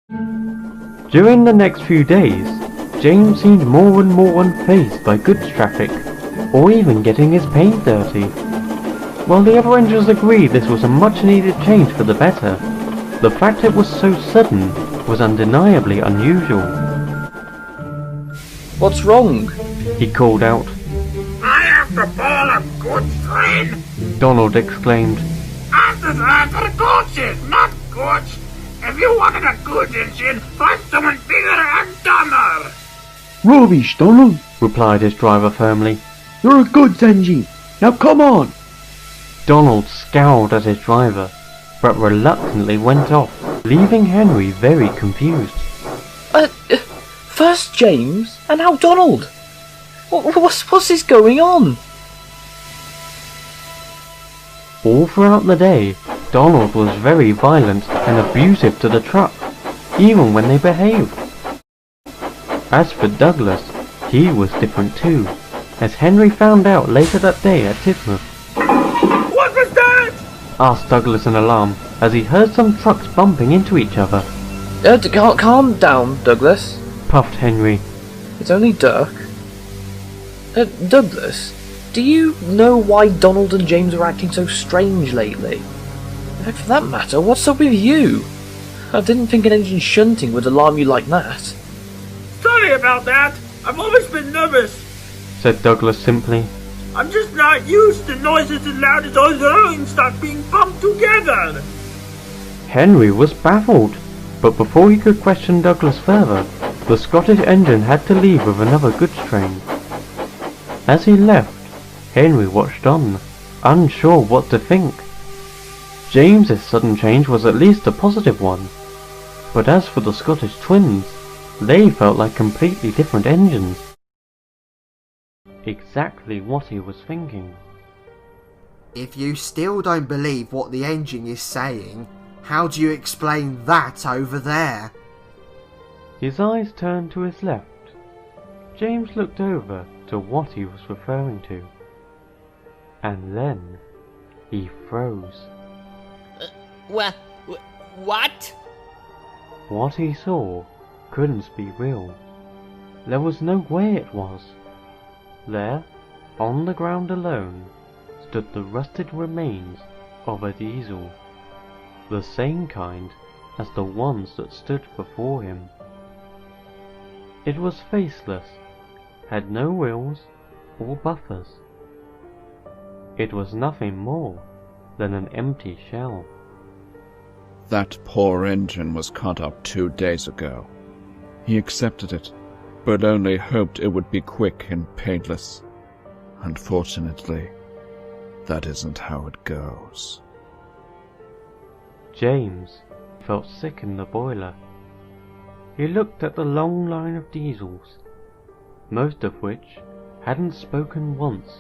During the next few days, James seemed more and more unfazed by goods traffic, or even getting his paint dirty. While the other engines agreed this was a much needed change for the better, the fact it was so sudden was undeniably unusual. What's wrong? He called out. I have to pull a goods train! Donald exclaimed. And the coaches, not goods! If you wanted a goods engine, find someone bigger and dumber! Rubbish, Donald, Replied his driver firmly. you're a goods engine. Now come on. Donald scowled at his driver, but reluctantly went off, leaving Henry very confused. First James, and now Donald. What's this going on? All throughout the day, Donald was very violent and abusive to the truck, even when they behaved. As for Douglas, he was different too, as Henry found out later that day at Tidmouth. What was that? Asked Douglas in alarm, as he heard some trucks bumping into each other. Calm down, Douglas. Puffed Henry. It's only Dirk. Douglas, do you know why Donald and James are acting so strange lately? And for that matter, what's up with you? I didn't think an engine shunting would alarm you like that. Sorry about that. I've always been nervous. Said Douglas simply. I'm just not used to noises as loud as those rolling stock being bumped together. Henry was baffled, but before he could question Douglas further, the Scottish engine had to leave with another goods train. As he left, Henry watched on, unsure what to think. James's sudden change was at least a positive one, but as for the Scottish twins, they felt like completely different engines. Exactly what he was thinking. If you still don't believe what the engine is saying, how do you explain that over there? His eyes turned to his left. James looked over to what he was referring to. And then he froze. What? What he saw couldn't be real. There was no way it was. There, on the ground alone, stood the rusted remains of a diesel, the same kind as the ones that stood before him. It was faceless, had no wheels or buffers. It was nothing more than an empty shell. That poor engine was cut up 2 days ago. He accepted it, but only hoped it would be quick and painless. Unfortunately, that isn't how it goes. James felt sick in the boiler. He looked at the long line of diesels, most of which hadn't spoken once